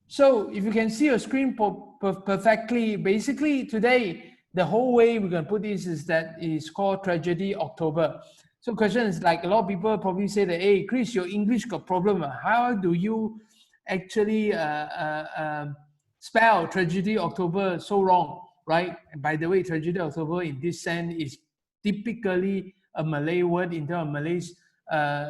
So if you can see your screen perfectly, basically today, the whole way we're going to put this is that it's called Tragedi Oktober. So question is like a lot of people probably say that, hey, Chris, your English got problem. How do you actually spell Tragedi Oktober so wrong, right? And by the way, Tragedi Oktober in this sense is typically a Malay word in terms of Malay's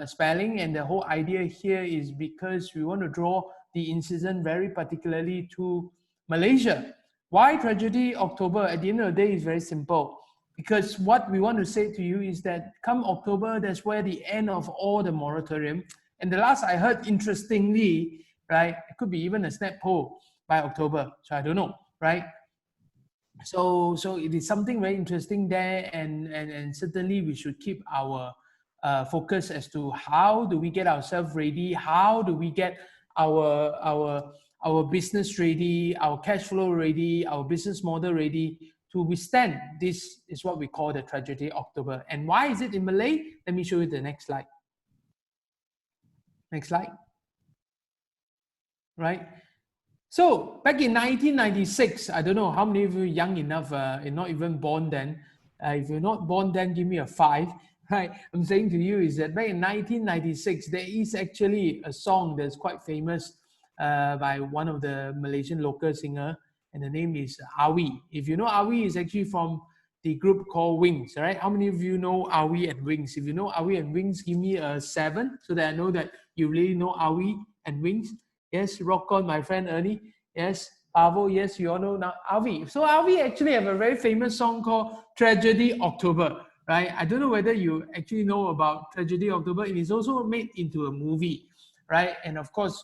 spelling. And the whole idea here is because we want to draw the incident very particularly to Malaysia. Why Tragedi Oktober? At the end of the day, is very simple. Because what we want to say to you is that come October, that's where the end of all the moratorium. And the last I heard, interestingly, right, it could be even a snap poll by October. So I don't know, right? So it is something very interesting there, and certainly we should keep our focus as to how do we get ourselves ready, how do we get our business ready, our cash flow ready, our business model ready to withstand. This is what we call the Tragedi Oktober. And why is it in Malay? Let me show you the next slide. Next slide. Right. So back in 1996, I don't know how many of you are young enough and not even born then. If you're not born then, give me a 5. Right. I'm saying to you is that back in 1996, there is actually a song that's quite famous by one of the Malaysian local singer, and the name is Awi. If you know Awi, is actually from the group called Wings. Right. How many of you know Awi and Wings? If you know Awi and Wings, give me a 7 so that I know that you really know Awi and Wings. Yes, rock on, my friend Ernie. Yes, Pavo. Yes, you all know now Avi. So Avi actually have a very famous song called Tragedi Oktober, right? I don't know whether you actually know about Tragedi Oktober. It is also made into a movie, right? And of course,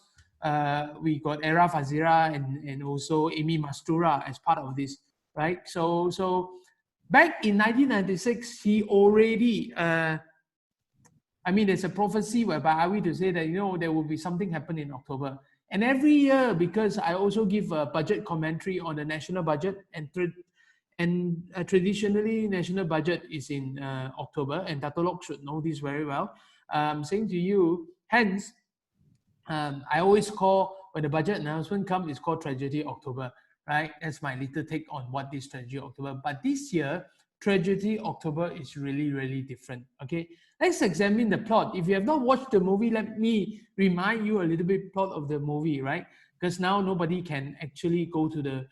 we got Era Fazira and also Amy Mastura as part of this, right? So back in 1996, he already I mean, there's a prophecy whereby I will to say that, there will be something happen in October. And every year, because I also give a budget commentary on the national budget, and traditionally, national budget is in October, and Tatolok should know this very well. I'm saying to you, hence, I always call, when the budget announcement comes, it's called Tragedi Oktober, right? That's my little take on what is Tragedi Oktober. But this year, Tragedi Oktober is really, really different, okay? Let's examine the plot. If you have not watched the movie, let me remind you a little bit plot of the movie, right? Because now nobody can actually go to the,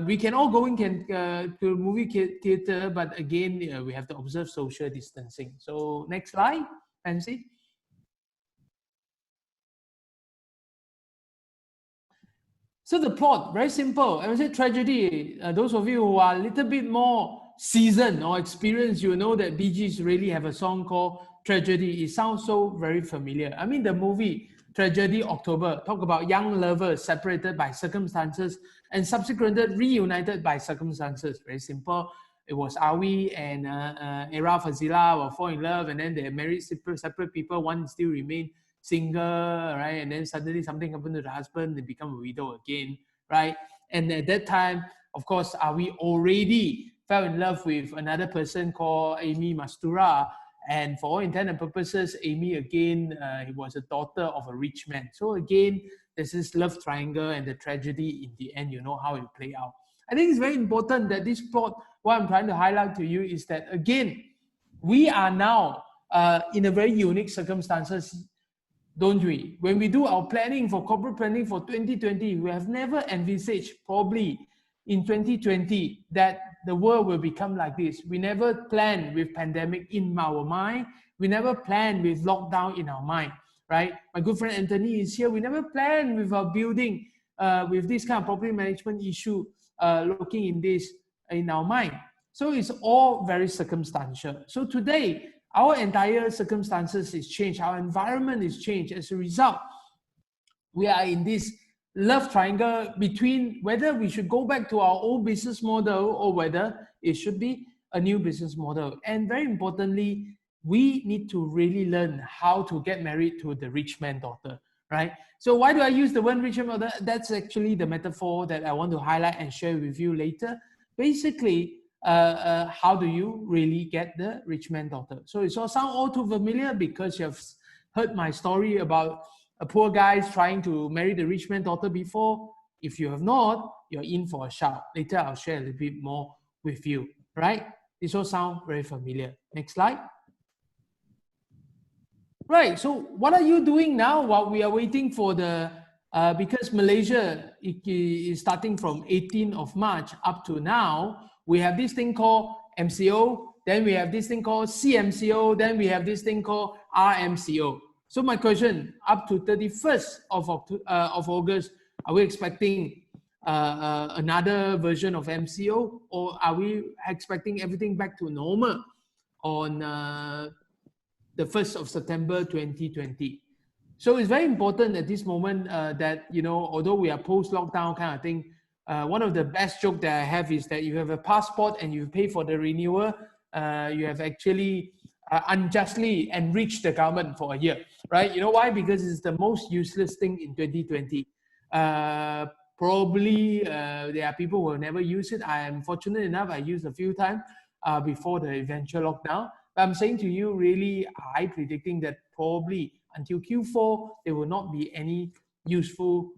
we can all go in to the movie theater, but again, we have to observe social distancing. So next slide, Fancy. So the plot, very simple. I would say tragedy. Those of you who are a little bit more seasoned or experienced, you know that Bee Gees really have a song called Tragedy. It sounds so very familiar. I mean, the movie Tragedi Oktober talk about young lovers separated by circumstances and subsequently reunited by circumstances. Very simple. It was Awi and Era Fazila will fall in love, and then they married separate people. One still remain single, right? And then suddenly something happened to the husband, they become a widow again, right? And at that time, of course, we already fell in love with another person called Amy Mastura. And for all intent and purposes, Amy again, was a daughter of a rich man. So again, there's this love triangle and the tragedy in the end, you know how it play out. I think it's very important that this plot, what I'm trying to highlight to you is that, again, we are now in a very unique circumstances, don't we? When we do our planning for corporate planning for 2020, we have never envisaged probably in 2020 that the world will become like this. We never planned with pandemic in our mind. We never planned with lockdown in our mind, right? My good friend Anthony is here. We never planned with our building, with this kind of property management issue, looking in this in our mind. So it's all very circumstantial. So today, our entire circumstances is changed. Our environment is changed. As a result, we are in this love triangle between whether we should go back to our old business model or whether it should be a new business model. And very importantly, we need to really learn how to get married to the rich man daughter, right? So why do I use the word rich man daughter? That's actually the metaphor that I want to highlight and share with you later. Basically, how do you really get the rich man daughter? So it all sound all too familiar because you have heard my story about a poor guy trying to marry the rich man daughter before. If you have not, you're in for a shout. Later, I'll share a little bit more with you, right? This all sound very familiar. Next slide. Right, so what are you doing now while we are waiting for the, because Malaysia is starting from 18th of March up to now, we have this thing called MCO, then we have this thing called CMCO, then we have this thing called RMCO. So my question, up to 31st of August, are we expecting another version of MCO, or are we expecting everything back to normal on the 1st of September 2020? So it's very important at this moment that, you know, although we are post-lockdown kind of thing, one of the best joke that I have is that you have a passport and you pay for the renewal, you have actually unjustly enriched the government for a year, right? You know why? Because it's the most useless thing in 2020. Probably there are people who will never use it. I am fortunate enough, I used a few times before the eventual lockdown. But I'm saying to you, really, I predicting that probably until Q4, there will not be any useful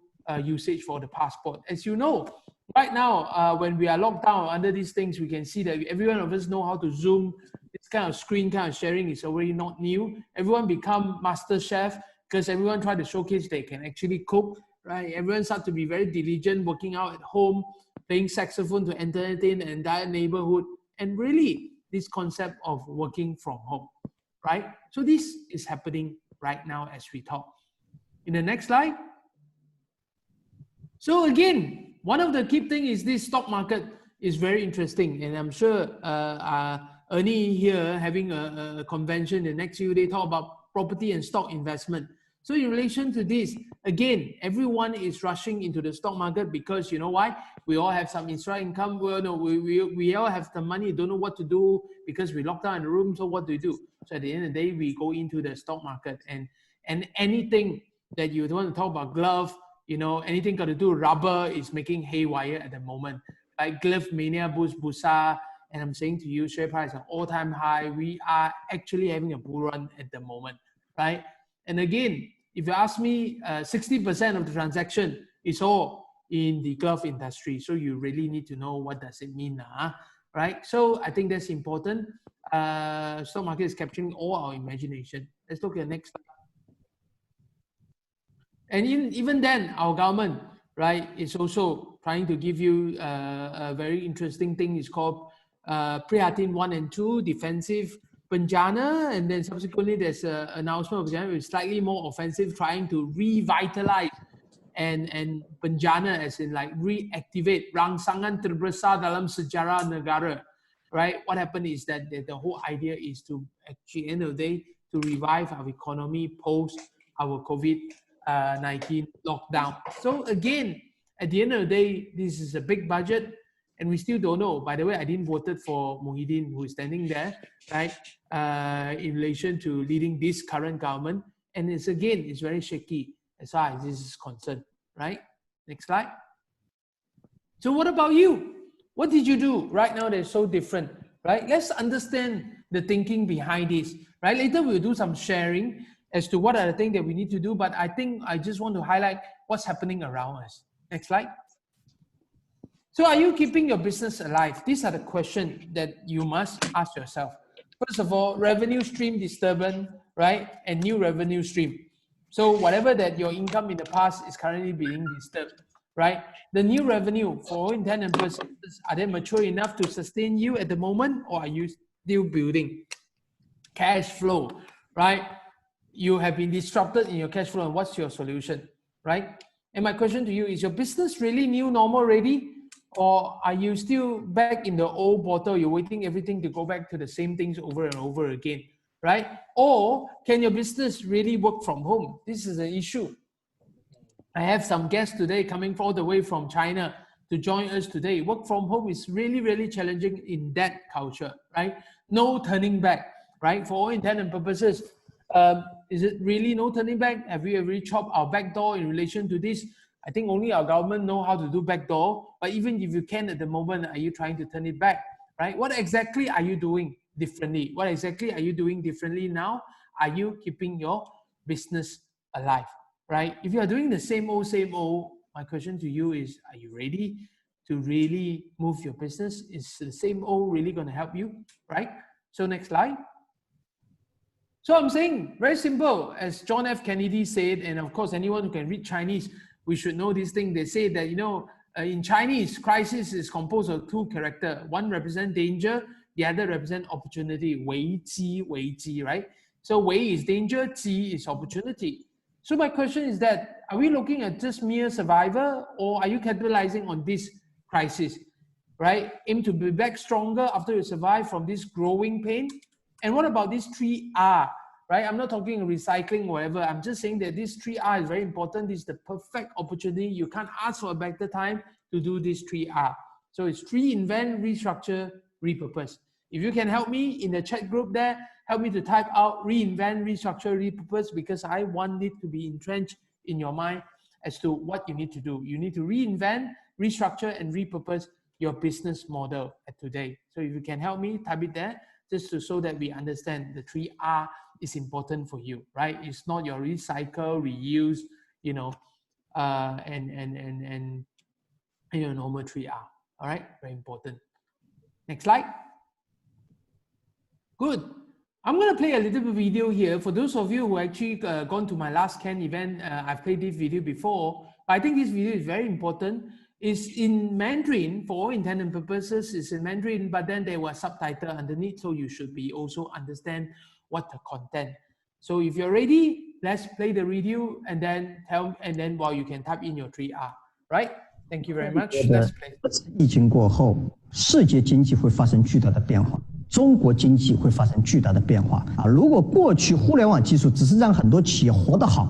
usage for the passport. As you know, right now, when we are locked down under these things, we can see that every one of us know how to Zoom. This kind of screen kind of sharing is already not new. Everyone become master chef because everyone try to showcase they can actually cook, right? Everyone start to be very diligent, working out at home, playing saxophone to entertain the entire neighborhood. And really, this concept of working from home, right? So this is happening right now as we talk. In the next slide. So again, one of the key things is this stock market is very interesting. And I'm sure Ernie here having a convention the next few days talk about property and stock investment. So in relation to this, again, everyone is rushing into the stock market because you know why? We all have some extra income. Well, no, we all have the money, don't know what to do because we locked down in the room. So what do we do? So at the end of the day, we go into the stock market and anything that you want to talk about glove, you know, anything got to do rubber is making haywire at the moment. Like glove mania boost Busa, and I'm saying to you, share price an all-time high. We are actually having a bull run at the moment, right? And again, if you ask me, 60% of the transaction is all in the glove industry. So you really need to know what does it mean, right? So I think that's important. Stock market is capturing all our imagination. Let's look at the next slide. And even then, our government, right, is also trying to give you a very interesting thing. It's called Prihatin 1 and 2, defensive Penjana, and then subsequently there's an announcement of Penjana which is slightly more offensive, trying to revitalize and Penjana as in like reactivate rangsangan terbesar dalam sejarah negara, right? What happened is that the whole idea is to actually, end of the day, to revive our economy post our COVID-19 lockdown. So again, at the end of the day, this is a big budget. And we still don't know. By the way, I didn't vote for Muhyiddin, who is standing there, right, in relation to leading this current government. And it's again, it's very shaky as far as this is concerned, right? Next slide. So what about you? What did you do right now that's so different, right? Let's understand the thinking behind this, right? Later we'll do some sharing as to what are the things that we need to do. But I think I just want to highlight what's happening around us. Next slide. So are you keeping your business alive? These are the questions that you must ask yourself. First of all, revenue stream disturbance, right? And new revenue stream. So whatever that your income in the past is currently being disturbed, right? The new revenue, for all intent and purposes, are they mature enough to sustain you at the moment, or are you still building? Cash flow, right? You have been disrupted in your cash flow, and what's your solution, right? And my question to you, is your business really new normal ready? Or are you still back in the old bottle? You're waiting everything to go back to the same things over and over again, right? Or can your business really work from home? This is an issue. I have some guests today coming all the way from China to join us today. Work from home is really, really challenging in that culture, right? No turning back, right? For all intent and purposes, is it really no turning back? Have we already chopped our back door in relation to this? I think only our government know how to do backdoor, but even if you can at the moment, are you trying to turn it back, right? What exactly are you doing differently? What exactly are you doing differently now? Are you keeping your business alive, right? If you are doing the same old, My question to you is, are you ready to really move your business? Is the same old really going to help you, right? So next slide. So I'm saying, very simple, as John F. Kennedy said, and of course, anyone who can read Chinese, we should know this thing. They say that, in Chinese, crisis is composed of two characters. One represents danger, the other represents opportunity. 危机, right? So 危 is danger, 机 is opportunity. So my question is that, are we looking at just mere survivor, or are you capitalizing on this crisis, right? Aim to be back stronger after you survive from this growing pain. And what about this 3R, right? I'm not talking recycling or whatever. I'm just saying that this 3R is very important. This is the perfect opportunity. You can't ask for a better time to do this 3R. So it's reinvent, restructure, repurpose. If you can help me in the chat group there, help me to type out reinvent, restructure, repurpose, because I want it to be entrenched in your mind as to what you need to do. You need to reinvent, restructure, and repurpose your business model at today. So if you can help me, type it there, just so that we understand the 3R is important for you, right? It's not your recycle, reuse, and your normal 3R. All right, very important. Next slide. Good. I'm going to play a little bit video here. For those of you who actually gone to my last Can event, I've played this video before. But I think this video is very important. It's in Mandarin, for all intents and purposes, it's in Mandarin, but then there was subtitle underneath, so you should be also understand what the content. So if you're ready, let's play the video and then while you can type in your 3R, right? Thank you very much. Let's play. 疫情过后，世界经济会发生巨大的变化，中国经济会发生巨大的变化啊！如果过去互联网技术只是让很多企业活得好，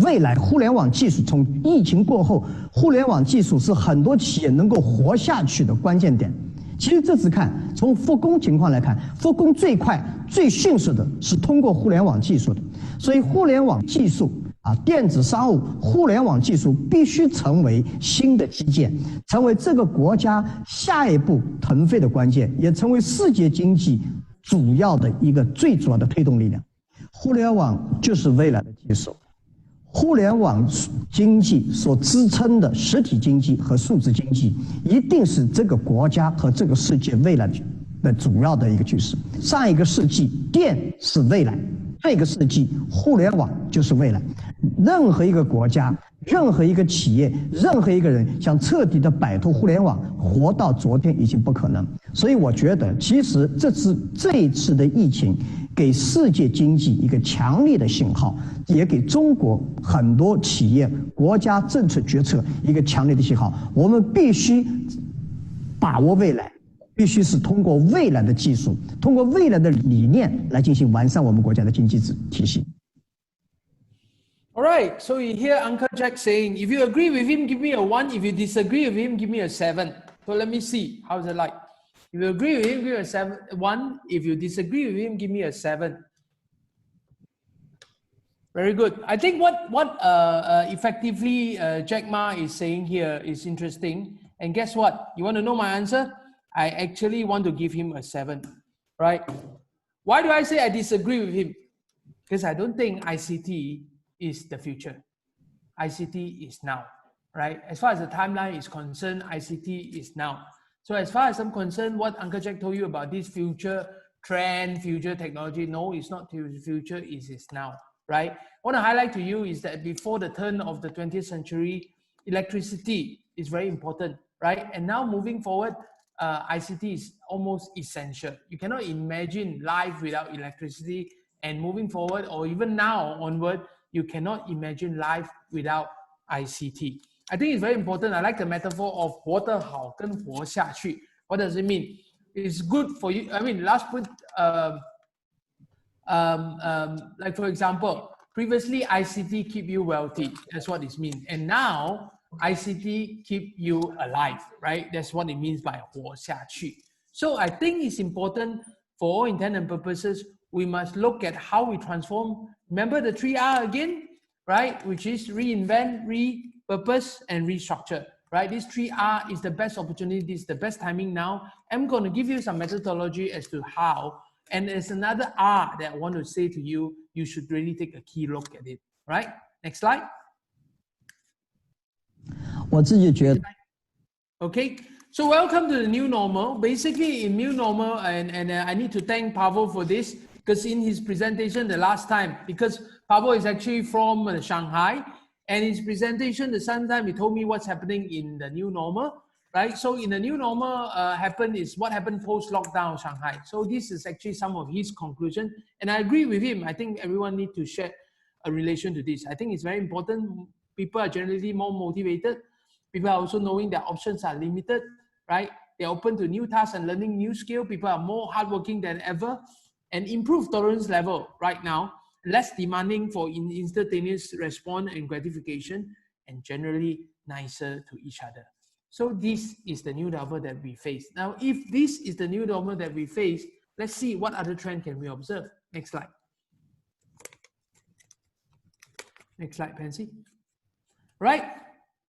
未来互联网技术从疫情过后，互联网技术是很多企业能够活下去的关键点。其实这次看，从复工情况来看，复工最快、最迅速的是通过互联网技术的。所以，互联网技术啊，电子商务、互联网技术必须成为新的基建，成为这个国家下一步腾飞的关键，也成为世界经济主要的一个最主要的推动力量。互联网就是未来的技术。互联网经济所支撑的实体经济和数字经济，一定是这个国家和这个世界未来的主要的一个趋势。上一个世纪，电是未来；这个世纪，互联网就是未来。任何一个国家、任何一个企业、任何一个人想彻底的摆脱互联网，活到昨天已经不可能。所以我觉得，其实这一次的疫情，给世界经济一个强烈的信号，也给中国很多企业、国家政策决策一个强烈的信号。我们必须把握未来，必须是通过未来的技术，通过未来的理念来进行完善我们国家的经济体系。All right, so you hear Uncle Jack saying, if you agree with him, give me a 1. If you disagree with him, give me a 7. So let me see, how's it like? If you agree with him, give me a 1. If you disagree with him, give me a 7. Very good. I think what effectively Jack Ma is saying here is interesting. And guess what? You want to know my answer? I actually want to give him a 7, right? Why do I say I disagree with him? Because I don't think ICT is the future. ICT is now, right? As far as the timeline is concerned, ICT is now. So as far as I'm concerned, what Uncle Jack told you about this future trend, future technology, no, it's not future, it is now, right? What I highlight to you is that before the turn of the 20th century, electricity is very important, right? And now moving forward, ICT is almost essential. You cannot imagine life without electricity, and moving forward, or even now onward, you cannot imagine life without ICT. I think it's very important. I like the metaphor of 活得好跟活下去. What does it mean? It's good for you. I mean, last put, like for example, previously ICT keep you wealthy. That's what it means. And now ICT keep you alive, right? That's what it means by 活下去. So I think it's important for all intents and purposes, we must look at how we transform. Remember the 3R again, right? Which is reinvent, repurpose, and restructure, right? This 3R is the best opportunity. This is the best timing now. I'm going to give you some methodology as to how. And there's another R that I want to say to you. You should really take a key look at it, right? Next slide. 我自己觉得 Okay, so welcome to the new normal. Basically, in new normal, and I need to thank Pavel for this, because in his presentation the last time, because Pavel is actually from Shanghai, and his presentation the same time he told me what's happening in the new normal, right? So in the new normal happened is what happened post-lockdown Shanghai. So this is actually some of his conclusion, and I agree with him. I think everyone need to share a relation to this. I think it's very important. People are generally more motivated. People are also knowing their options are limited, right? They're open to new tasks and learning new skill. People are more hardworking than ever, and improved tolerance level right now, less demanding for instantaneous response and gratification, and generally nicer to each other. So this is the new normal that we face. Now, if this is the new normal that we face, let's see what other trend can we observe. Next slide. Next slide, Pansy. Right?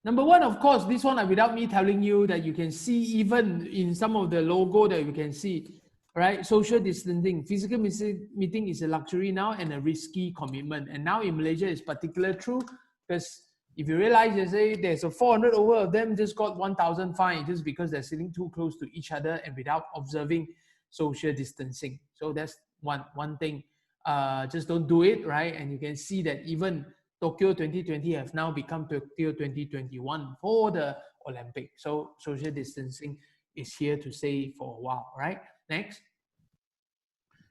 Number one, of course, this one without me telling you that you can see even in some of the logo that you can see, right? Social distancing, physical meeting is a luxury now and a risky commitment. And now in Malaysia it's particularly true, because if you realize, you say there's a 400 over of them just got 1,000 fine just because they're sitting too close to each other and without observing social distancing. So that's one thing. Just don't do it, right? And you can see that even Tokyo 2020 have now become Tokyo 2021 for the Olympic. So social distancing is here to stay for a while, right? Next.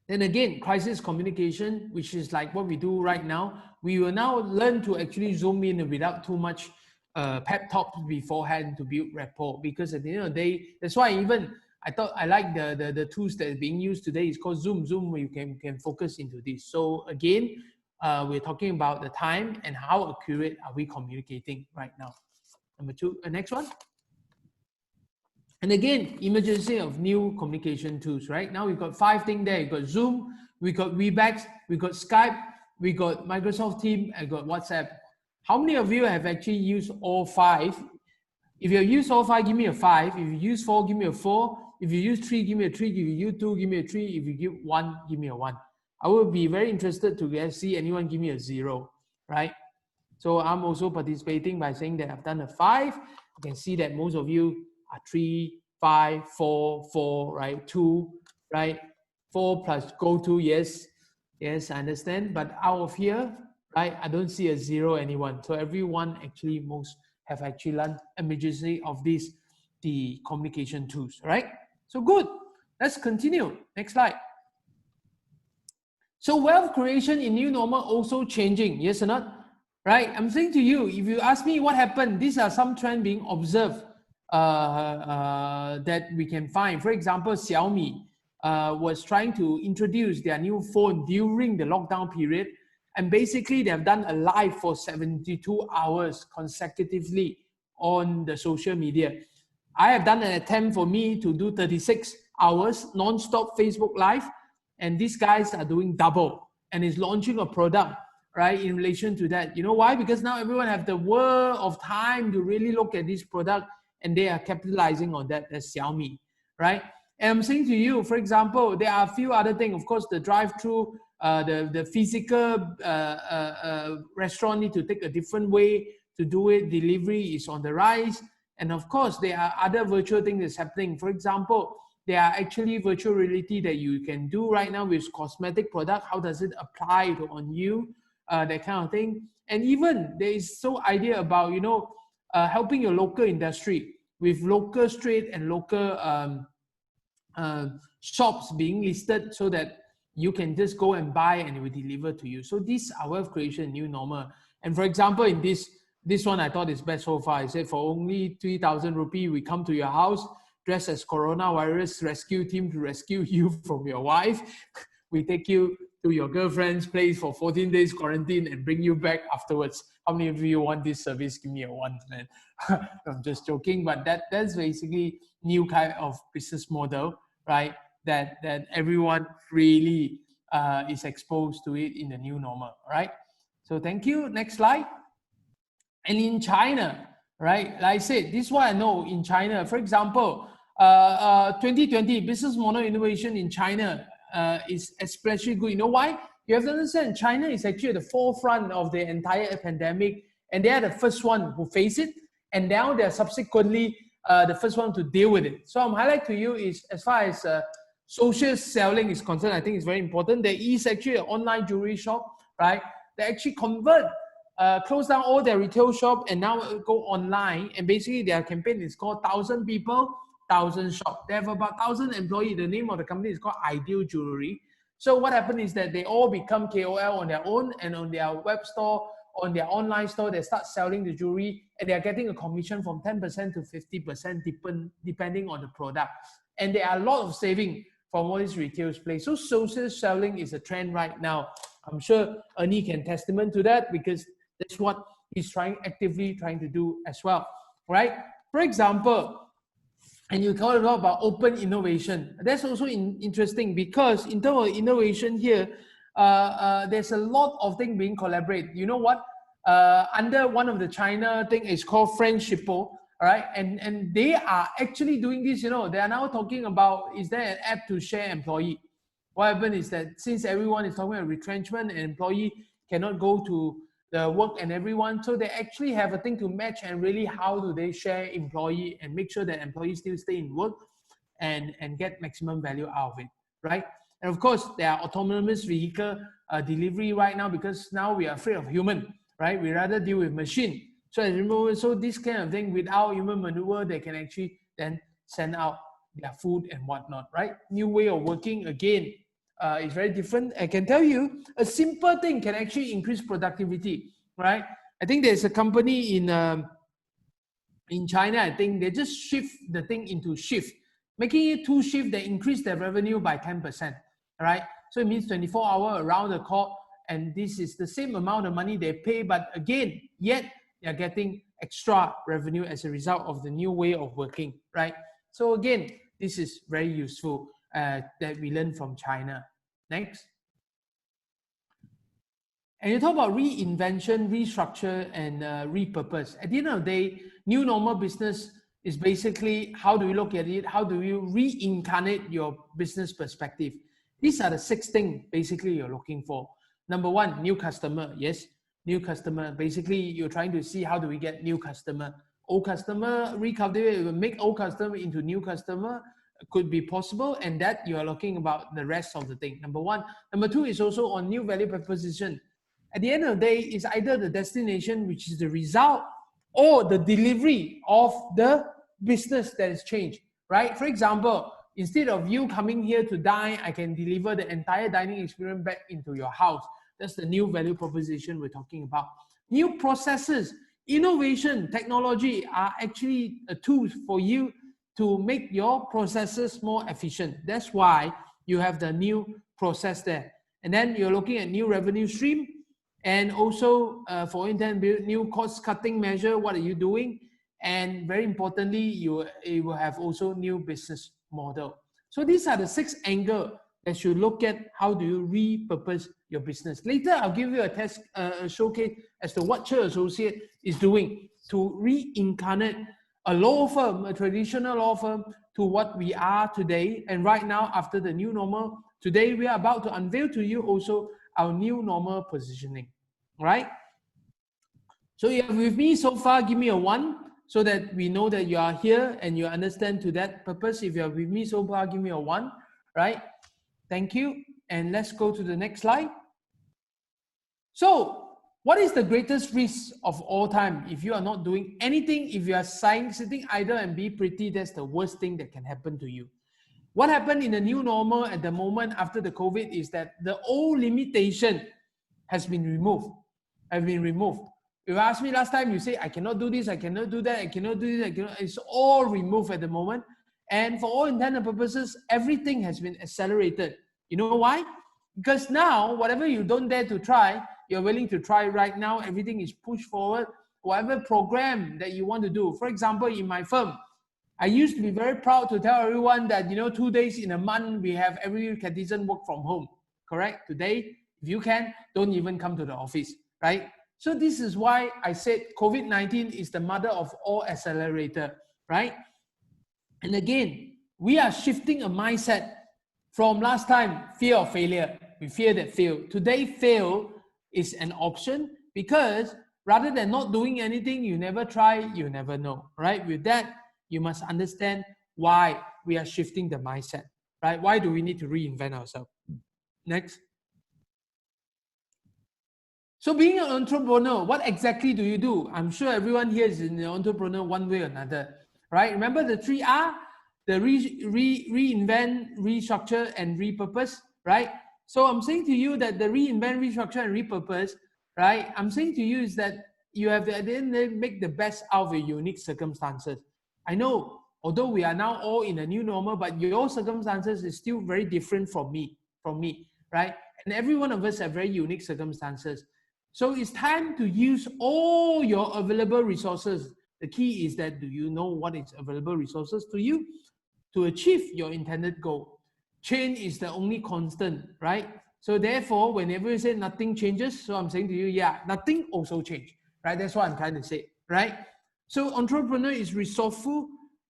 Then again, crisis communication, which is like what we do right now. We will now learn to actually zoom in without too much pep talk beforehand to build rapport, because at the end of the day, that's why even I thought I like the tools that are being used today. It's called Zoom. Zoom, where you can focus into this. So again, we're talking about the time and how accurate are we communicating right now. Number two, next one. And again, emergence of new communication tools, right? Now we've got 5 things there. We've got Zoom, we got Webex, we got Skype, we got Microsoft Teams, and got WhatsApp. How many of you have actually used all 5? If you have used all 5, give me a 5. If you use 4, give me a 4. If you use 3, give me a 3. If you use 2, give me a 3. If you give 1, give me a 1. I would be very interested to see anyone give me a 0, right? So I'm also participating by saying that I've done a 5. You can see that most of you are 3, 5, 4, 4, right? 2, right? 4 plus go to, yes. Yes, I understand. But out of here, right, I don't see a 0 anyone. So everyone actually, most have actually learned immediately of these, the communication tools, right? So good. Let's continue. Next slide. So wealth creation in new normal also changing, yes or not? Right? I'm saying to you, if you ask me what happened, these are some trends being observed that we can find. For example, Xiaomi was trying to introduce their new phone during the lockdown period. And basically, they have done a live for 72 hours consecutively on the social media. I have done an attempt for me to do 36 hours non-stop Facebook Live. And these guys are doing double and is launching a product, right, in relation to that. You know why? Because now everyone have the world of time to really look at this product, and they are capitalizing on that as Xiaomi, right? And I'm saying to you, for example, there are a few other things. Of course, the drive-through, the physical restaurant need to take a different way to do it. Delivery is on the rise. And of course, there are other virtual things that's happening. For example, there are actually virtual reality that you can do right now with cosmetic product. How does it apply on you? That kind of thing. And even there is so idea about, you know, helping your local industry with local street and local shops being listed so that you can just go and buy and it will deliver to you. So this is our wealth creation new normal. And for example, in this one I thought is best so far. I said for only 3,000 rupee, we come to your house, dressed as coronavirus rescue team to rescue you from your wife. We take you to your girlfriend's place for 14 days quarantine and bring you back afterwards. How many of you want this service? Give me a 1, man. I'm just joking, but that's basically new kind of business model, right? That everyone really is exposed to it in the new normal, right? So thank you. Next slide. And in China, right? Like I said, this is what I know in China. For example, 2020 business model innovation in China is especially good. You know why? You have to understand, China is actually at the forefront of the entire pandemic, and they are the first one who face it. and now they're subsequently the first one to deal with it. So I'm highlighting to you is as far as social selling is concerned, I think it's very important. There is actually an online jewelry shop, right? They actually close down all their retail shop and now go online. And basically their campaign is called 1,000 People, 1,000 Shop. They have about 1,000 employees. The name of the company is called Ideal Jewelry. So what happened is that they all become KOL on their own, and on their web store, on their online store, they start selling the jewelry, and they are getting a commission from 10% to 50% depending on the product. And there are a lot of saving from all these retail place. So social selling is a trend right now. I'm sure Ernie can testament to that, because that's what he's actively trying to do as well, right? For example, and you talk about open innovation. That's also interesting, because in terms of innovation here, there's a lot of things being collaborated. You know what? Under one of the China thing is called French Shippo, right? And they are actually doing this. You know, they are now talking about, is there an app to share employee? What happened is that since everyone is talking about retrenchment and employee cannot go to the work and everyone, so they actually have a thing to match, and really how do they share employee and make sure that employees still stay in work and get maximum value out of it, right? And of course, there are autonomous vehicle delivery right now, because now we are afraid of human, right? We rather deal with machine. So as remember, so this kind of thing, without human maneuver, they can actually then send out their food and whatnot, right? New way of working, again, is very different. I can tell you, a simple thing can actually increase productivity, right? I think there's a company in China, I think they just shift the thing into shift, making it 2 shifts, they increase their revenue by 10%, right? So it means 24 hours around the clock, and this is the same amount of money they pay, but again, yet they're getting extra revenue as a result of the new way of working, right? So again, this is very useful that we learned from China. Next. And you talk about reinvention, restructure, and repurpose. At the end of the day, new normal business is basically, how do you look at it? How do you reincarnate your business perspective? These are the 6 things basically you're looking for. Number 1, new customer. Yes, new customer. Basically, you're trying to see how do we get new customer. Old customer, recultivate, make old customer into new customer. Could be possible, and that you are looking about the rest of the thing. Number 1. Number 2 is also on new value proposition. At the end of the day, it's either the destination, which is the result, or the delivery of the business that is changed, right? For example, instead of you coming here to dine, I can deliver the entire dining experience back into your house. That's the new value proposition we're talking about. New processes, innovation, technology are actually a tool for you to make your processes more efficient. That's why you have the new process there. And then you're looking at new revenue stream, and also for intent, new cost cutting measure. What are you doing? And very importantly, you will have also new business model. So these are the 6 angles that you look at. How do you repurpose your business? Later, I'll give you a test, showcase as to what Chur Associate is doing to reincarnate a law firm, a traditional law firm, to what we are today. And right now, after the new normal, today we are about to unveil to you also our new normal positioning, right? So you are with me so far, give me a 1, so that we know that you are here and you understand to that purpose. If you are with me so far, give me a 1, right? Thank you. And let's go to the next slide. So, what is the greatest risk of all time? If you are not doing anything, if you are sitting idle and be pretty, that's the worst thing that can happen to you. What happened in the new normal at the moment after the COVID is that the old limitation has been removed. You asked me last time, you say, I cannot do this, I cannot do that, I cannot do this, it's all removed at the moment. And for all intents and purposes, everything has been accelerated. You know why? Because now, whatever you don't dare to try, you're willing to try right now. Everything is pushed forward. Whatever program that you want to do. For example, in my firm, I used to be very proud to tell everyone that, 2 days in a month, we have every citizen work from home. Correct? Today, if you can, don't even come to the office, right? So this is why I said COVID-19 is the mother of all accelerator, right? And again, we are shifting a mindset from last time, fear of failure. We fear that fail. Today, fail is an option, because rather than not doing anything, you never try, you never know, right? With that, you must understand why we are shifting the mindset, right? Why do we need to reinvent ourselves? Next. So being an entrepreneur, what exactly do you do? I'm sure everyone here is an entrepreneur one way or another, right? Remember the 3R, the reinvent, restructure, and repurpose, right? So I'm saying to you that the reinvent, restructure, and repurpose, right? I'm saying to you is that you have to at the end make the best out of your unique circumstances. I know, although we are now all in a new normal, but your circumstances is still very different from me, right? And every one of us have very unique circumstances. So it's time to use all your available resources. The key is that do you know what is available resources to you to achieve your intended goal? Change is the only constant, right? So therefore, whenever you say nothing changes, so I'm saying to you, yeah, nothing also change, right? That's what I'm trying to say, right? So entrepreneur is resourceful,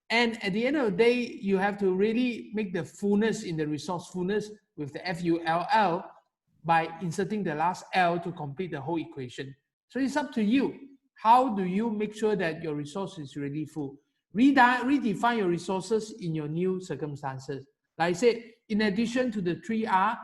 and at the end of the day, you have to really make the fullness in the resourcefulness with the FULL by inserting the last L to complete the whole equation. So it's up to you. How do you make sure that your resource is really full? Redefine your resources in your new circumstances. Like I said, in addition to the 3R,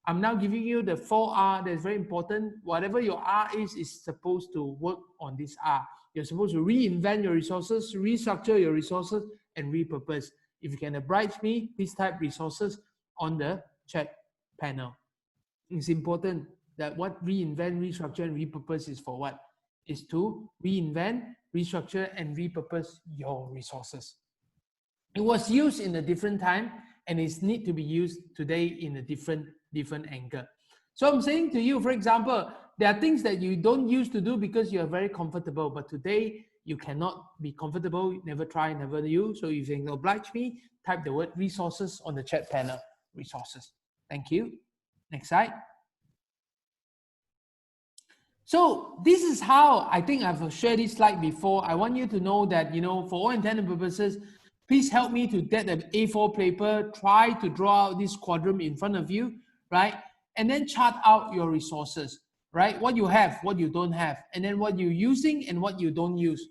I'm now giving you the 4R that's very important. Whatever your R is supposed to work on this R. You're supposed to reinvent your resources, restructure your resources, and repurpose. If you can oblige me, please type resources on the chat panel. It's important that what reinvent, restructure, and repurpose is for what? Is to reinvent, restructure, and repurpose your resources. It was used in a different time and it's need to be used today in a different angle. So I'm saying to you, for example, there are things that you don't used to do because you're very comfortable, but today you cannot be comfortable, never try, never do. So if you can oblige me, type the word resources on the chat panel. Resources. Thank you. Next slide. So this is how I think I've shared this slide before. I want you to know that, you know, for all intended purposes, please help me to get an A4 paper, try to draw out this quadrant in front of you, right? And then chart out your resources, right? What you have, what you don't have, and then what you're using and what you don't use.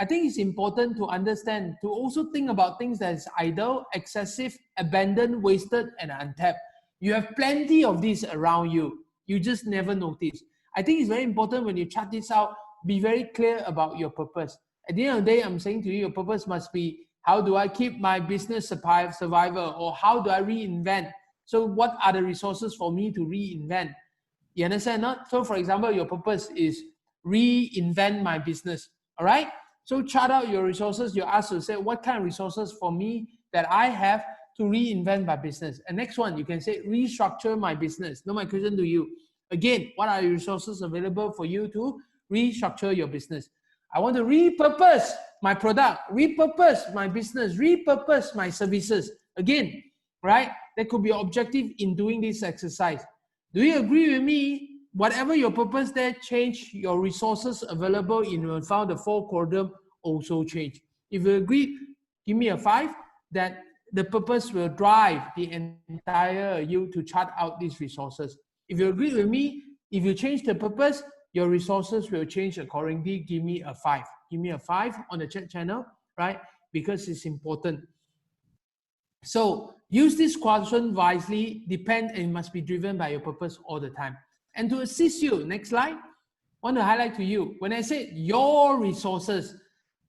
I think it's important to understand, to also think about things that is idle, excessive, abandoned, wasted, and untapped. You have plenty of these around you. You just never notice. I think it's very important when you chart this out, be very clear about your purpose. At the end of the day, I'm saying to you, your purpose must be, how do I keep my business survival, or how do I reinvent? So what are the resources for me to reinvent? You understand not? So for example, your purpose is reinvent my business, all right? So chart out your resources. You ask to say, what kind of resources for me that I have to reinvent my business? And next one, you can say restructure my business. Now my question to you, again, what are the resources available for you to restructure your business? I want to repurpose my product, repurpose my business, repurpose my services. Again, right? That could be your objective in doing this exercise. Do you agree with me? Whatever your purpose there, change your resources available in your found the 4 quadrant also change. If you agree, give me a 5 that the purpose will drive the entire you to chart out these resources. If you agree with me, if you change the purpose, your resources will change accordingly. Give me a 5. Give me a 5 on the chat channel, right? Because it's important. So use this quadrant wisely, depend and must be driven by your purpose all the time. And to assist you, next slide, I want to highlight to you, when I say your resources,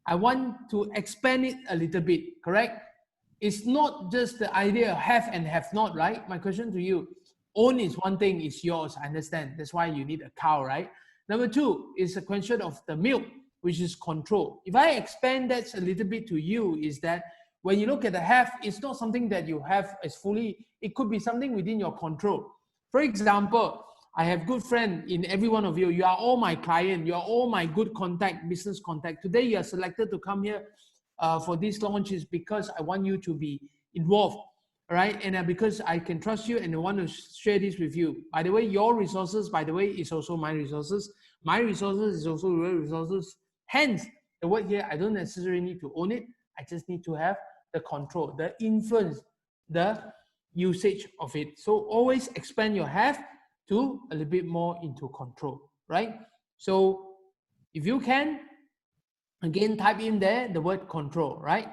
I want to expand it a little bit, correct? It's not just the idea of have and have not, right? My question to you, own is one thing, it's yours, I understand. That's why you need a cow, right? Number 2 is a question of the milk, which is control. If I expand that a little bit to you, is that when you look at the have, it's not something that you have as fully, it could be something within your control. For example, I have good friend in every one of you. You are all my client. You are all my good contact, business contact. Today you are selected to come here for this launch is because I want you to be involved, right? And because I can trust you and I want to share this with you. By the way, your resources, by the way, is also my resources. My resources is also your resources. Hence, the word here, I don't necessarily need to own it. I just need to have the control, the influence, the usage of it. So always expand your have to a little bit more into control, right? So If you can, again, type in there the word control, right?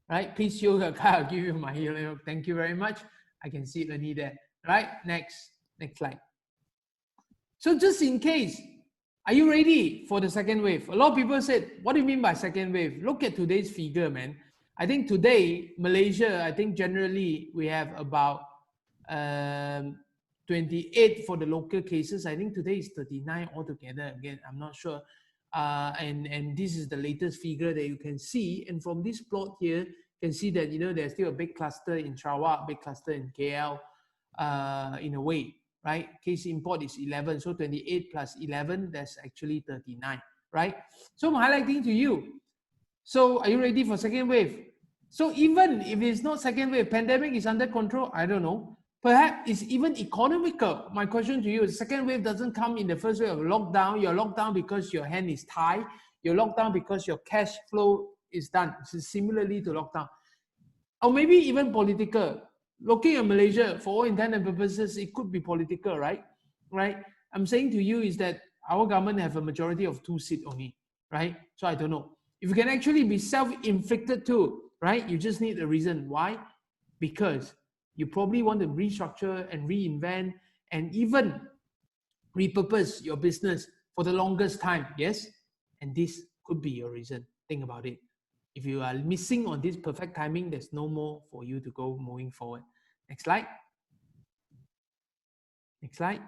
Right? Please show your card. I'll give you my email. Thank you very much. I can see the need there. Right? Next slide. So just in case, are you ready for the second wave? A lot of people said, what do you mean by second wave? Look at today's figure, man. I think today, Malaysia, I think generally we have about 28 for the local cases. I think today is 39 altogether. Again, I'm not sure. And this is the latest figure that you can see. And from this plot here, you can see that, you know, there's still a big cluster in Sarawak, big cluster in KL, in a way, right? Case import is 11. So 28 plus 11, that's actually 39, right? So I'm highlighting to you. So are you ready for second wave? So even if it's not second wave, pandemic is under control, I don't know. Perhaps it's even economical. My question to you is, second wave doesn't come in the first wave of lockdown. You're locked down because your hand is tied. You're locked down because your cash flow is done. So similarly to lockdown. Or maybe even political. Looking at Malaysia, for all intent and purposes, it could be political, right? Right? I'm saying to you is that our government have a majority of 2 seats only, right? So I don't know. If you can actually be self-inflicted too, right? You just need a reason. Why? Because you probably want to restructure and reinvent and even repurpose your business for the longest time. Yes? And this could be your reason. Think about it. If you are missing on this perfect timing, there's no more for you to go moving forward. Next slide. Next slide.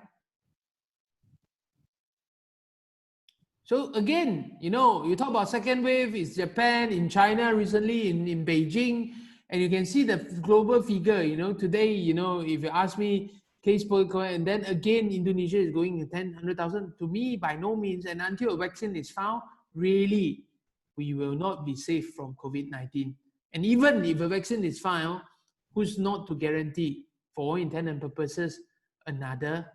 So again, you know, you talk about second wave, it's Japan, in China recently, in Beijing, and you can see the global figure, you know, today, you know, if you ask me, case per, and then again, Indonesia is going 100,000. To me, by no means, and until a vaccine is found, really, we will not be safe from COVID-19. And even if a vaccine is found, who's not to guarantee, for all intent and purposes, another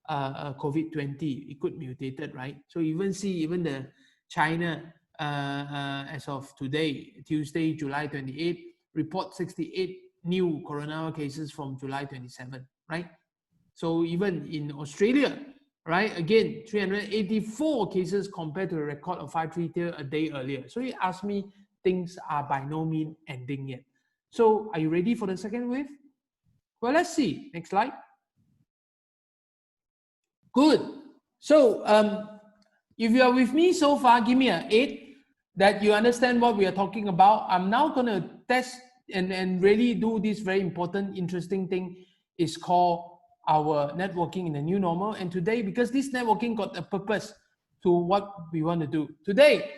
COVID-20, it could mutated, right? So even see, even the China, as of today, Tuesday, July 28, report 68 new coronavirus cases from July 27, right? So even in Australia, right, again, 384 cases compared to a record of 532 a day earlier. So you ask me, things are by no means ending yet. So are you ready for the second wave? Well, let's see. Next slide. Good. So if you are with me so far, give me an 8 that you understand what we are talking about. I'm now going to test and really do this very important, interesting thing. Is called our networking in the new normal. And today, because this networking got a purpose to what we want to do. Today,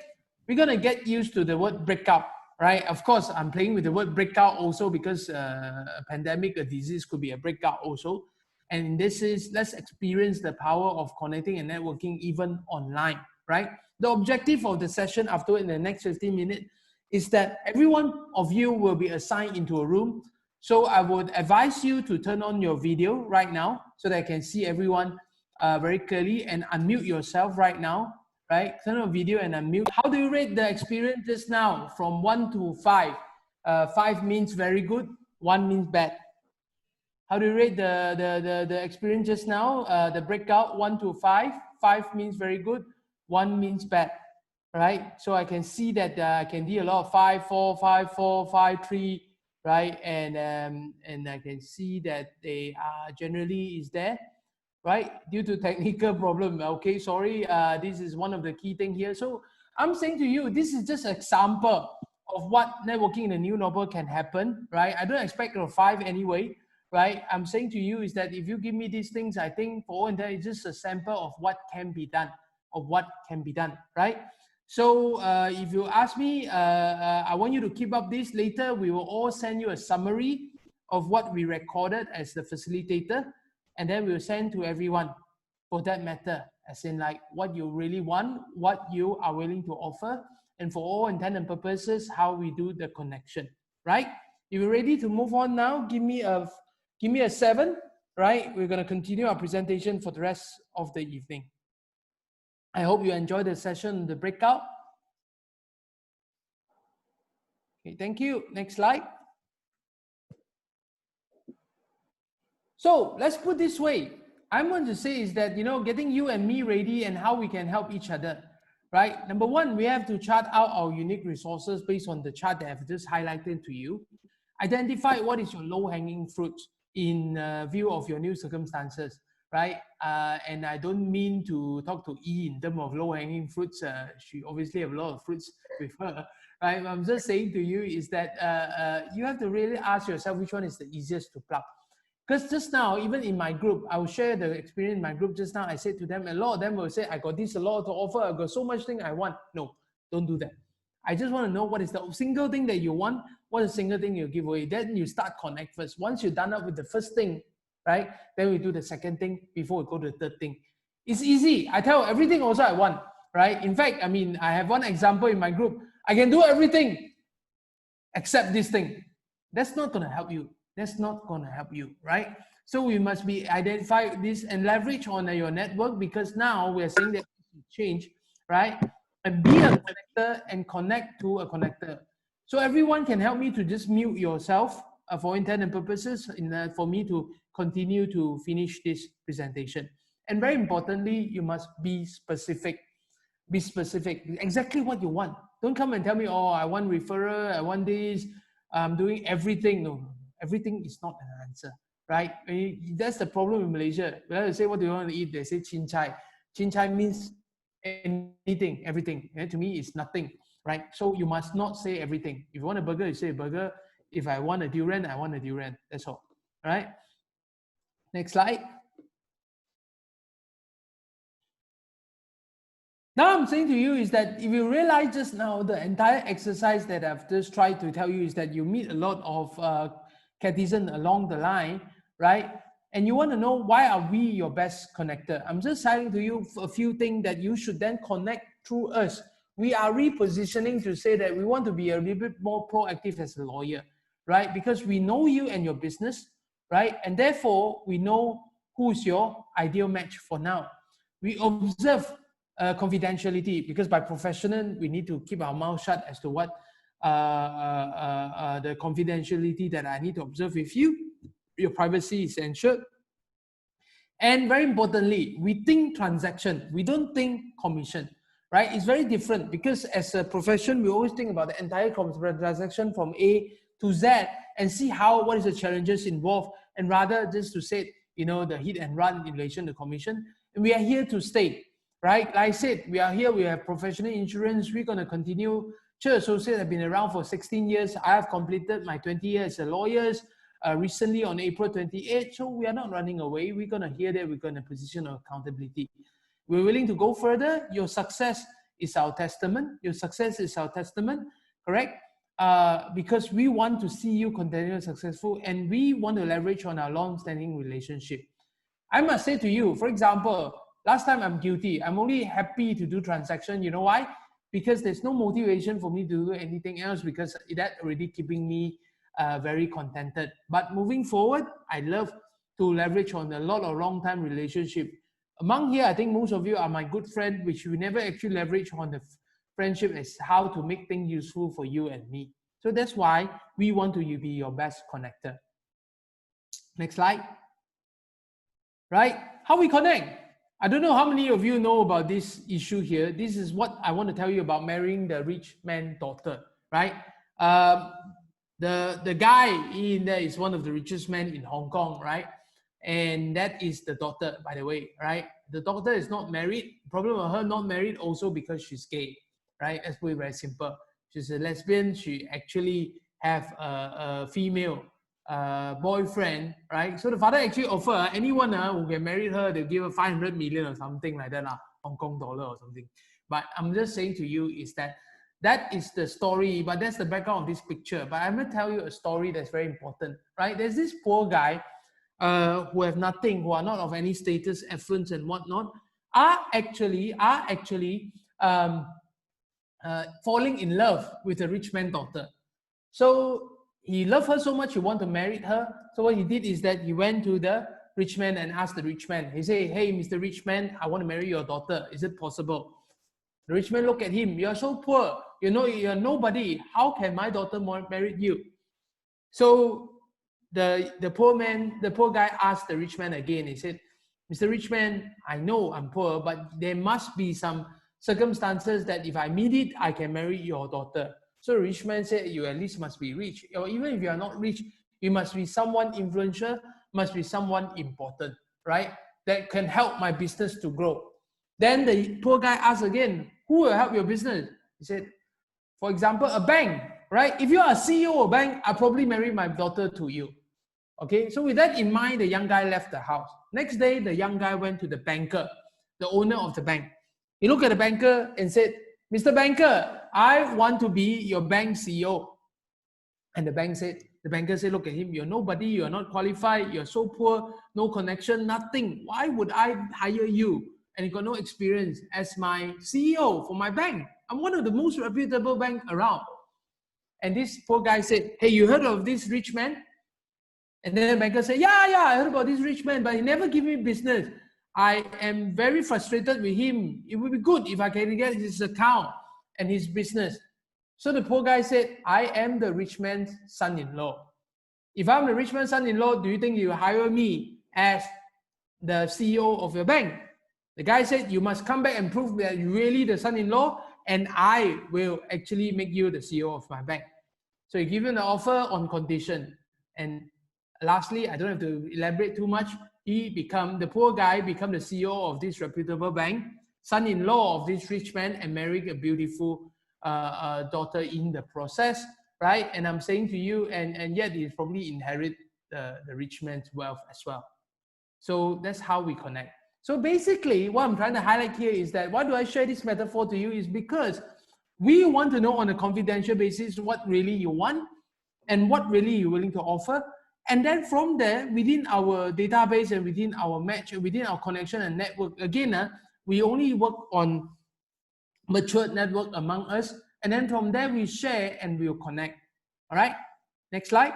we're going to get used to the word breakout, right? Of course, I'm playing with the word breakout also because a pandemic, a disease could be a breakout also. And this is, let's experience the power of connecting and networking even online, right? The objective of the session after in the next 15 minutes is that every one of you will be assigned into a room. So I would advise you to turn on your video right now so that I can see everyone very clearly, and unmute yourself right now, right? Turn on video and unmute. How do you rate the experience just now from 1 to 5? 5 means very good, 1 means bad. How do you rate the experience just now? The breakout 1 to 5. 5 means very good, 1 means bad, right? So I can see that I can do a lot of 5, 4, 5, 4, 5, 3, right? And I can see that they are generally is there, right? Due to technical problem. Okay, sorry. This is one of the key thing here. So I'm saying to you, this is just an example of what networking in the new normal can happen, right? I don't expect a 5 anyway. Right, I'm saying to you is that if you give me these things, I think for all and that, it's just a sample of what can be done, right? So if you ask me, I want you to keep up this. Later, we will all send you a summary of what we recorded as the facilitator, and then we'll send to everyone for that matter, as in like what you really want, what you are willing to offer, and for all intent and purposes, how we do the connection, right? If you're ready to move on now, give me a 7, right? We're going to continue our presentation for the rest of the evening. I hope you enjoyed the session, the breakout. Okay, thank you. Next slide. So let's put this way. I want to say is that, getting you and me ready and how we can help each other, right? Number one, we have to chart out our unique resources based on the chart that I've just highlighted to you. Identify what is your low-hanging fruits in view of your new circumstances, right? And I don't mean to talk to E in terms of low-hanging fruits. She obviously have a lot of fruits with her, right? I'm just saying to you is that you have to really ask yourself which one is the easiest to pluck. Because just now, even in my group, I will share the experience in my group just now. I said to them, a lot of them will say, I got this a lot to offer. I got so much thing I want. No, don't do that. I just want to know what is the single thing that you want. What is the single thing you give away? Then you start connect first. Once you're done up with the first thing, right? Then we do the second thing before we go to the third thing. It's easy. I tell everything also I want, right? In fact, I have one example in my group. I can do everything except this thing. That's not going to help you. That's not going to help you, right? So we must be identify this and leverage on your network, because now we're saying that change, right? And be a connector and connect to a connector. So everyone can help me to just mute yourself for intent and purposes for me to continue to finish this presentation. And very importantly, you must be specific. Be specific, exactly what you want. Don't come and tell me, oh, I want referral, I want this, I'm doing everything. No, everything is not an answer, right? That's the problem in Malaysia. When I say, what do you want to eat? They say chin chai. Chin chai means anything, everything. And to me, it's nothing, right? So you must not say everything. If you want a burger, you say a burger. If I want a durian, I want a durian. That's all, right? Next slide. Now I'm saying to you is that if you realize just now, the entire exercise that I've just tried to tell you is that you meet a lot of catechism along the line, right? And you want to know, why are we your best connector? I'm just saying to you a few things that you should then connect through us. We are repositioning to say that we want to be a little bit more proactive as a lawyer, right? Because we know you and your business, right? And therefore, we know who's your ideal match for now. We observe confidentiality, because by professional, we need to keep our mouth shut as to what the confidentiality that I need to observe with you. Your privacy is ensured. And very importantly, we think transaction. We don't think commission, right? It's very different, because as a profession, we always think about the entire transaction from A to Z and see what is the challenges involved, and rather just to say, the hit and run in relation to commission. And we are here to stay. Right? Like I said, we are here, we have professional insurance, we're going to continue. Chur Associates have been around for 16 years. I have completed my 20 years as a lawyer recently on April 28th. So we are not running away. We're going to hear that, we're going to position our accountability. We're willing to go further. Your success is our testament. Your success is our testament, correct? Because we want to see you continue successful, and we want to leverage on our long-standing relationship. I must say to you, for example, last time I'm guilty. I'm only happy to do transaction. You know why? Because there's no motivation for me to do anything else, because that already keeping me very contented. But moving forward, I love to leverage on a lot of long-time relationship. Among here, I think most of you are my good friend, which we never actually leverage on the friendship as how to make things useful for you and me. So that's why we want to be your best connector. Next slide. Right? How we connect? I don't know how many of you know about this issue here. This is what I want to tell you about marrying the rich man's daughter, right? The guy in there is one of the richest men in Hong Kong, right? And that is the daughter, by the way, right? The daughter is not married. The problem of her not married also because she's gay, right? Let's put it very simple. She's a lesbian. She actually have a female boyfriend, right? So the father actually offer anyone who can marry her, they'll give her 500 million or something like that, Hong Kong dollar or something. But I'm just saying to you is that is the story, but that's the background of this picture. But I'm going to tell you a story that's very important, right? There's this poor guy who have nothing, who are not of any status, affluence and whatnot, are actually falling in love with a rich man's daughter. So he loved her so much, he wanted to marry her. So what he did is that he went to the rich man and asked the rich man. He said, hey, Mr. Rich Man, I want to marry your daughter. Is it possible? The rich man looked at him. You're so poor. You're nobody. How can my daughter marry you? So the poor guy asked the rich man again. He said, Mr. Rich Man, I know I'm poor, but there must be some circumstances that if I meet it, I can marry your daughter. So the rich man said, you at least must be rich. Or even if you are not rich, you must be someone influential, must be someone important, right? That can help my business to grow. Then the poor guy asked again, who will help your business? He said, for example, a bank, right? If you are a CEO of a bank, I'll probably marry my daughter to you. Okay, so with that in mind, the young guy left the house. Next day, the young guy went to the banker, the owner of the bank. He looked at the banker and said, Mr. Banker, I want to be your bank CEO. And the banker said, look at him, you're nobody, you're not qualified, you're so poor, no connection, nothing. Why would I hire you? And you got no experience as my CEO for my bank. I'm one of the most reputable banks around. And this poor guy said, hey, you heard of this rich man? And then the banker said, yeah, I heard about this rich man, but he never give me business. I am very frustrated with him. It would be good if I can get his account and his business. So the poor guy said, I am the rich man's son-in-law. If I'm the rich man's son-in-law, do you think you hire me as the CEO of your bank? The guy said, you must come back and prove that you're really the son-in-law, and I will actually make you the CEO of my bank. So he gave him an offer on condition. And lastly, I don't have to elaborate too much. The poor guy become the CEO of this reputable bank, son-in-law of this rich man, and married a beautiful daughter in the process, right? And I'm saying to you, and yet he probably inherit the rich man's wealth as well. So that's how we connect. So basically, what I'm trying to highlight here is that why do I share this metaphor to you is because we want to know on a confidential basis what really you want and what really you're willing to offer. And then from there, within our database and within our match, within our connection and network, again, we only work on matured network among us. And then from there, we share and we'll connect. All right, next slide.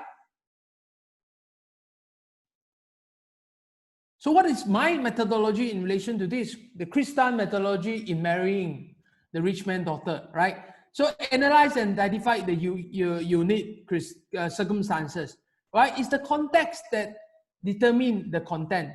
So what is my methodology in relation to this? The Christian methodology in marrying the rich man's daughter, right? So analyze and identify the unique circumstances, right? It's the context that determine the content.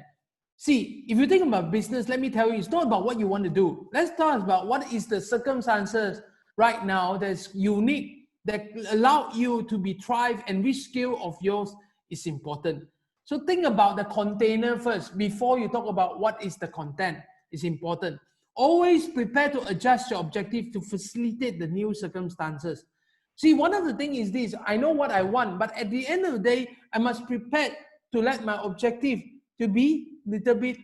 See, if you think about business, let me tell you, it's not about what you want to do. Let's talk about what is the circumstances right now that's unique, that allow you to be thrive, and which skill of yours is important. So think about the container first before you talk about what is the content. It's important. Always prepare to adjust your objective to facilitate the new circumstances. See, one of the things is this, I know what I want, but at the end of the day, I must prepare to let my objective to be a little bit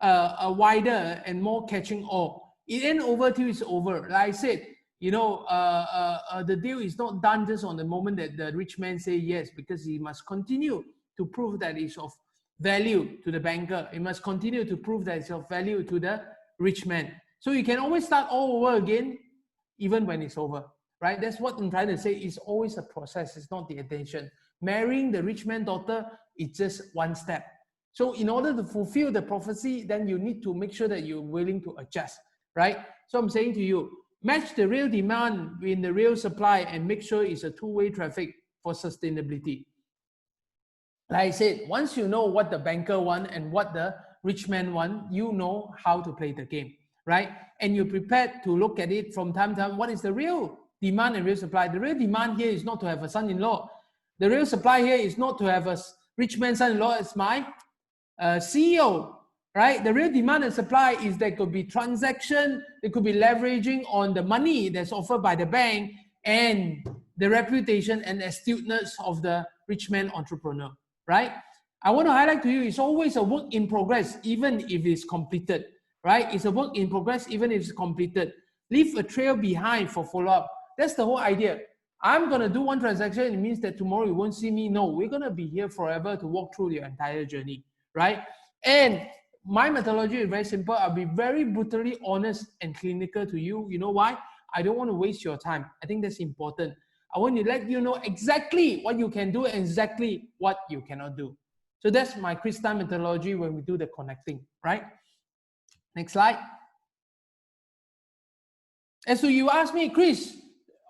wider and more catching all. It ain't over till it's over. Like I said, you know, the deal is not done just on the moment that the rich man say yes, because he must continue to prove that it's of value to the banker. He must continue to prove that it's of value to the rich man. So you can always start all over again, even when it's over, right? That's what I'm trying to say. It's always a process. It's not the intention. Marrying the rich man's daughter is just one step. So in order to fulfill the prophecy, then you need to make sure that you're willing to adjust, right? So I'm saying to you, match the real demand with the real supply and make sure it's a two-way traffic for sustainability. Like I said, once you know what the banker wants and what the rich man wants, you know how to play the game, right? And you're prepared to look at it from time to time. What is the real demand and real supply? The real demand here is not to have a son-in-law. The real supply here is not to have a rich man son-in-law as my CEO, right? The real demand and supply is there could be transaction, there could be leveraging on the money that's offered by the bank and the reputation and astuteness of the rich man entrepreneur, right? I want to highlight to you, it's always a work in progress, even if it's completed, right? It's a work in progress, even if it's completed. Leave a trail behind for follow-up. That's the whole idea. I'm going to do one transaction. It means that tomorrow you won't see me. No, we're going to be here forever to walk through your entire journey, right? And my methodology is very simple. I'll be very brutally honest and clinical to you. You know why? I don't want to waste your time. I think that's important. I want to let you know exactly what you can do and exactly what you cannot do. So that's my Christian methodology when we do the connecting, right? Next slide. And so you ask me, Chris,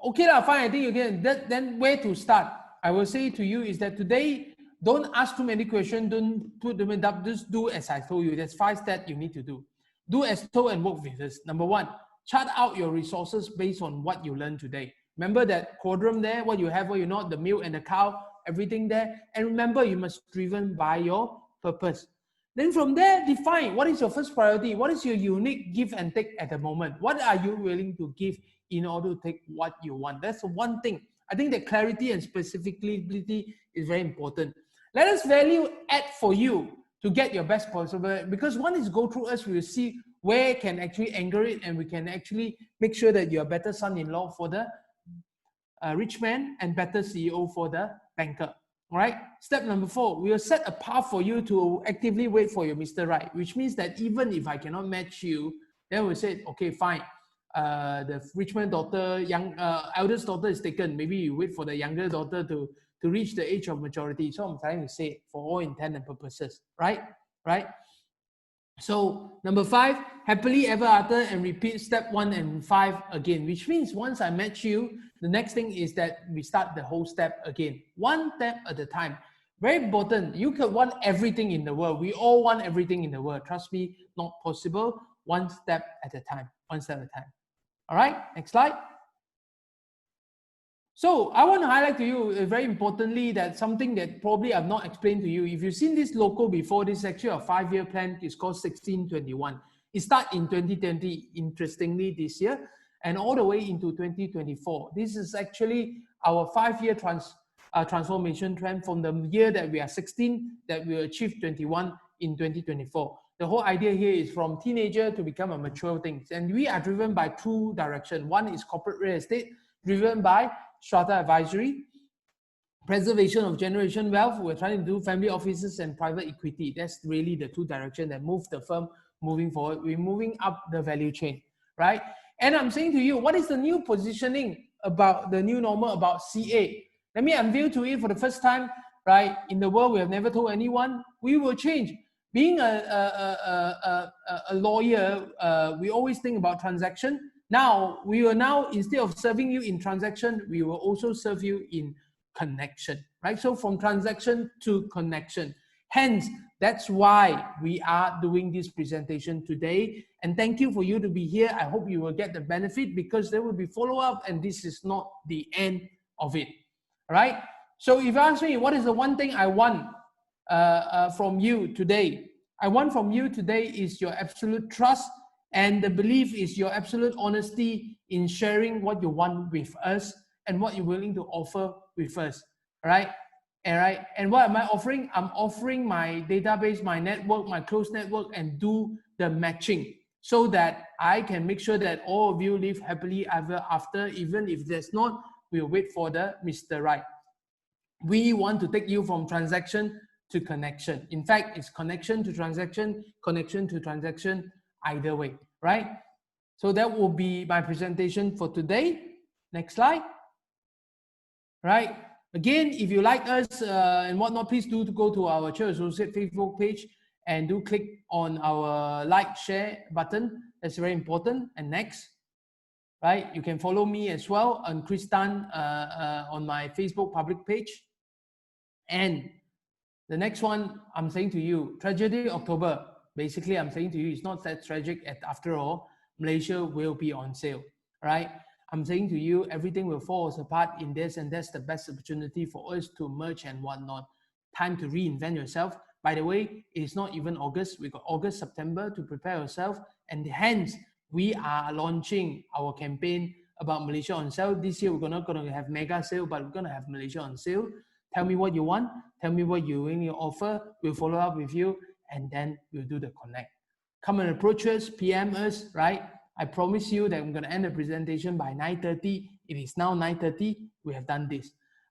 okay, fine, I think you can. Then where to start? I will say to you is that today, Don't ask too many questions. Don't put them in up. Just do as I told you. There's 5 steps you need to do. Do as told and work with this. Number 1, chart out your resources based on what you learned today. Remember that quadrant there, what you have, what you're not, the milk and the cow, everything there. And remember, you must be driven by your purpose. Then from there, define what is your first priority. What is your unique give and take at the moment? What are you willing to give in order to take what you want? That's the one thing. I think that clarity and specificity is very important. Let us value add for you to get your best possible, because one is go through us, we will see where can actually anchor it, and we can actually make sure that you're a better son-in-law for the rich man and better CEO for the banker. All right. Step number 4, we will set a path for you to actively wait for your Mr. Right, which means that even if I cannot match you, then we'll say, okay, fine. The rich man daughter, eldest daughter is taken. Maybe you wait for the younger daughter to reach the age of maturity. So I'm trying to say for all intent and purposes, right? Right. So number 5, happily ever after, and repeat step 1 and 5 again, which means once I match you, the next thing is that we start the whole step again, 1 step at a time. Very important. You can want everything in the world. We all want everything in the world. Trust me, not possible. 1 step at a time, 1 step at a time. All right, next slide. So I want to highlight to you very importantly that something that probably I've not explained to you. If you've seen this logo before, this is actually a 5-year plan. It's called 1621. It starts in 2020, interestingly, this year, and all the way into 2024. This is actually our 5-year transformation trend from the year that we are 16, that we will achieve 21 in 2024. The whole idea here is from teenager to become a mature thing. And we are driven by 2 directions. One is corporate real estate, driven by strata advisory, preservation of generation wealth. We're trying to do family offices and private equity. That's really the 2 directions that move the firm moving forward. We're moving up the value chain, right? And I'm saying to you, what is the new positioning about the new normal about CA? Let me unveil to you for the first time, right? In the world, we have never told anyone, we will change. Being a lawyer, we always think about transaction. Now, we will now, instead of serving you in transaction, we will also serve you in connection, right? So from transaction to connection. Hence, that's why we are doing this presentation today. And thank you for you to be here. I hope you will get the benefit, because there will be follow-up, and this is not the end of it, all right? So if you ask me, what is the one thing I want from you today? I want from you today is your absolute trust, and the belief is your absolute honesty in sharing what you want with us and what you're willing to offer with us, right? All right. And what am I offering? I'm offering my database, my network, my close network, and do the matching so that I can make sure that all of you live happily ever after. Even if there's not, we'll wait for the Mr. Right. We want to take you from transaction to connection. In fact, it's connection to transaction, either way, right? So that will be my presentation for today. Next slide. Right. Again, if you like us and whatnot, please do go to our Chur Associate Facebook page and do click on our like, share button. That's very important. And next, right, you can follow me as well on Chris Tan on my Facebook public page. And the next one, I'm saying to you, Tragedi Oktober. Basically, I'm saying to you, it's not that tragic after all. Malaysia will be on sale, right? I'm saying to you, everything will fall apart in this, and that's the best opportunity for us to merge and whatnot. Time to reinvent yourself. By the way, it's not even August. We got August, September to prepare yourself, and hence we are launching our campaign about Malaysia on sale. This year, we're not going to have mega sale, but we're going to have Malaysia on sale. Tell me what you want. Tell me what you're willing to offer. We'll follow up with you, and then we'll do the connect. Come and approach us, PM us, right? I promise you that I'm going to end the presentation by 9:30. It is now 9:30. We have done this.